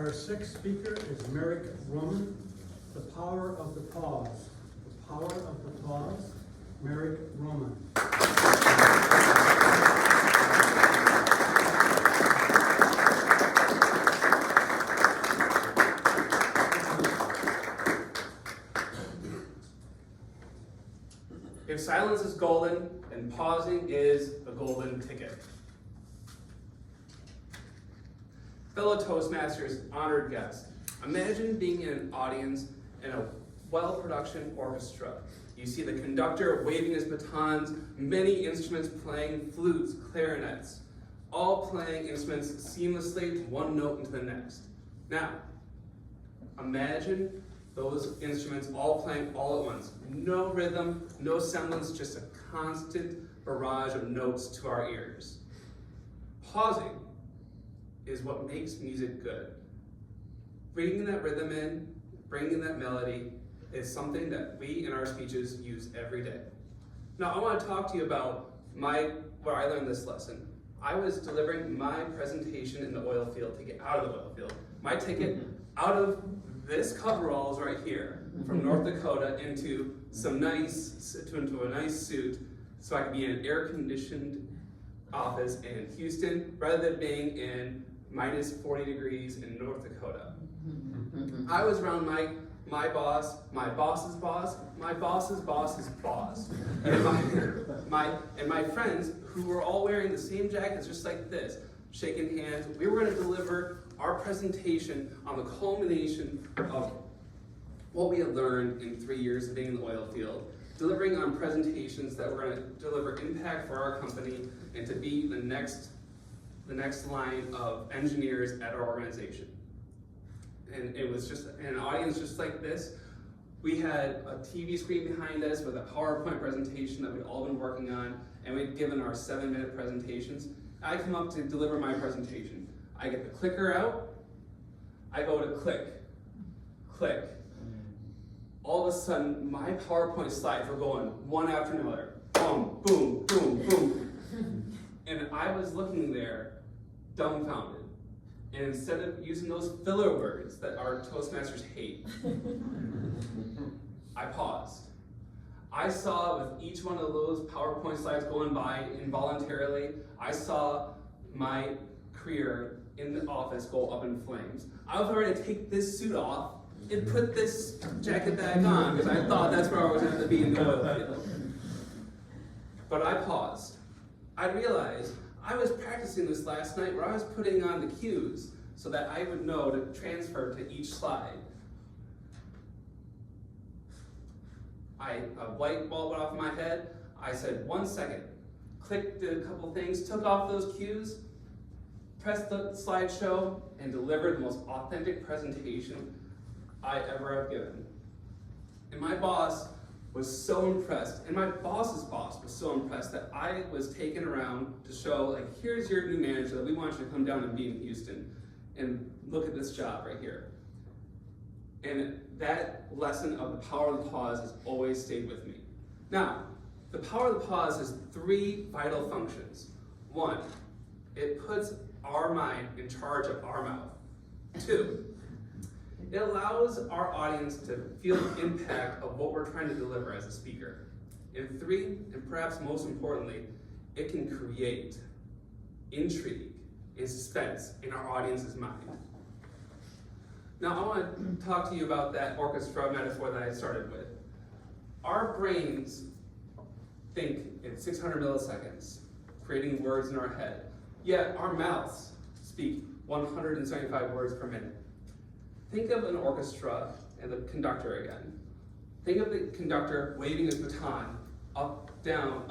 Our sixth speaker is Merrick Roman, The Power of the Pause. The Power of the Pause, Merrick Roman. If silence is golden, then pausing is a golden ticket. Fellow Toastmasters, honored guests, imagine being in an audience in a well-production orchestra. You see the conductor waving his batons, many instruments playing, flutes, clarinets, all playing instruments seamlessly one note into the next. Now, imagine those instruments all playing all at once. No rhythm, no semblance, just a constant barrage of notes to our ears. Pausing is what makes music good. Bringing that rhythm in, bringing that melody is something that we in our speeches use every day. Now I want to talk to you about what I learned this lesson. I was delivering my presentation in the oil field to get out of the oil field. My ticket out of this coveralls right here from North Dakota into a nice suit so I could be in an air-conditioned office in Houston rather than being in minus 40 degrees in North Dakota. I was around my boss, my boss's boss, my boss's boss's boss, and my friends who were all wearing the same jackets just like this, shaking hands. We were going to deliver our presentation on the culmination of what we had learned in 3 years of being in the oil field, delivering on presentations that were going to deliver impact for our company and to be the next line of engineers at our organization. And it was just an audience just like this. We had a TV screen behind us with a PowerPoint presentation that we'd all been working on, and we'd given our 7-minute presentations. I come up to deliver my presentation. I get the clicker out, I go to click. All of a sudden, my PowerPoint slides were going one after another. Boom, boom, boom, boom. And I was looking there, dumbfounded. And instead of using those filler words that our Toastmasters hate, I paused. I saw with each one of those PowerPoint slides going by involuntarily, I saw my career in the office go up in flames. I was ready to take this suit off and put this jacket back on because I thought that's where I was going to be in the oil field. But I paused. I realized I was practicing this last night where I was putting on the cues so that I would know to transfer to each slide. A light bulb went off my head. I said, 1 second. Clicked, did a couple things, took off those cues, pressed the slideshow, and delivered the most authentic presentation I ever have given. And my boss was so impressed, and my boss's boss was so impressed that I was taken around to show, like, here's your new manager that we want you to come down and be in Houston, and look at this job right here. And that lesson of the power of the pause has always stayed with me. Now, the power of the pause has 3 vital functions. 1, it puts our mind in charge of our mouth. 2, it allows our audience to feel the impact of what we're trying to deliver as a speaker. And 3, and perhaps most importantly, it can create intrigue and suspense in our audience's mind. Now I want to talk to you about that orchestra metaphor that I started with. Our brains think in 600 milliseconds, creating words in our head, yet our mouths speak 175 words per minute. Think of an orchestra and the conductor again. Think of the conductor waving his baton, up, down,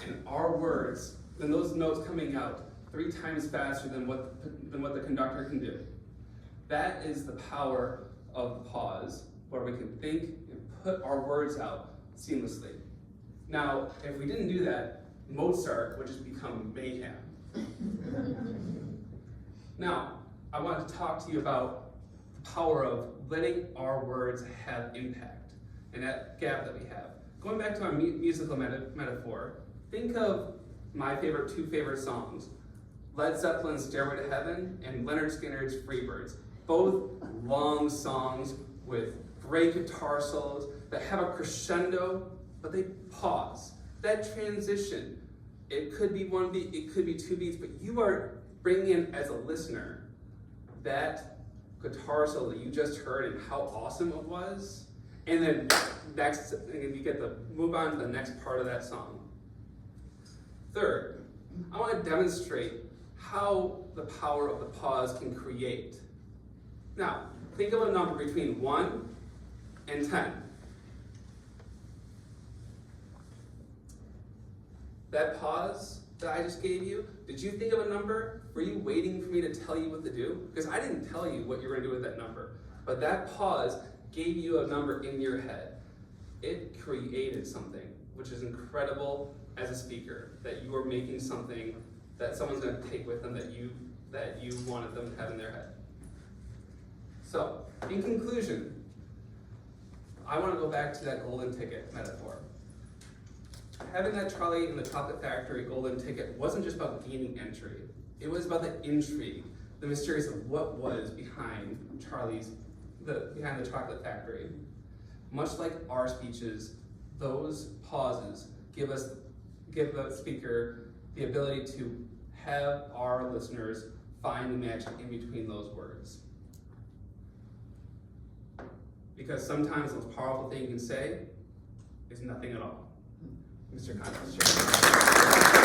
and our words, and those notes coming out 3 times faster than what the conductor can do. That is the power of the pause, where we can think and put our words out seamlessly. Now, if we didn't do that, Mozart would just become mayhem. Now, I want to talk to you about the power of letting our words have impact and that gap that we have. Going back to our musical metaphor, think of my 2 favorite songs, Led Zeppelin's Stairway to Heaven and Leonard Skinner's Freebirds. Both long songs with great guitar solos that have a crescendo, but they pause. That transition, it could be one beat, it could be two beats, but you are bringing in as a listener that guitar solo that you just heard and how awesome it was. And then next, you get to move on to the next part of that song. Third, I want to demonstrate how the power of the pause can create. Now, think of a number between 1 and 10. That pause that I just gave you, did you think of a number? Were you waiting for me to tell you what to do? Because I didn't tell you what you were going to do with that number. But that pause gave you a number in your head. It created something, which is incredible as a speaker, that you are making something that someone's going to take with them that you wanted them to have in their head. So, in conclusion, I want to go back to that golden ticket metaphor. Having that Charlie in the Chocolate Factory golden ticket wasn't just about gaining entry. It was about the intrigue, the mysterious of what was behind behind the Chocolate Factory. Much like our speeches, those pauses give the speaker the ability to have our listeners find the magic in between those words. Because sometimes the most powerful thing you can say is nothing at all. Mr. Constance.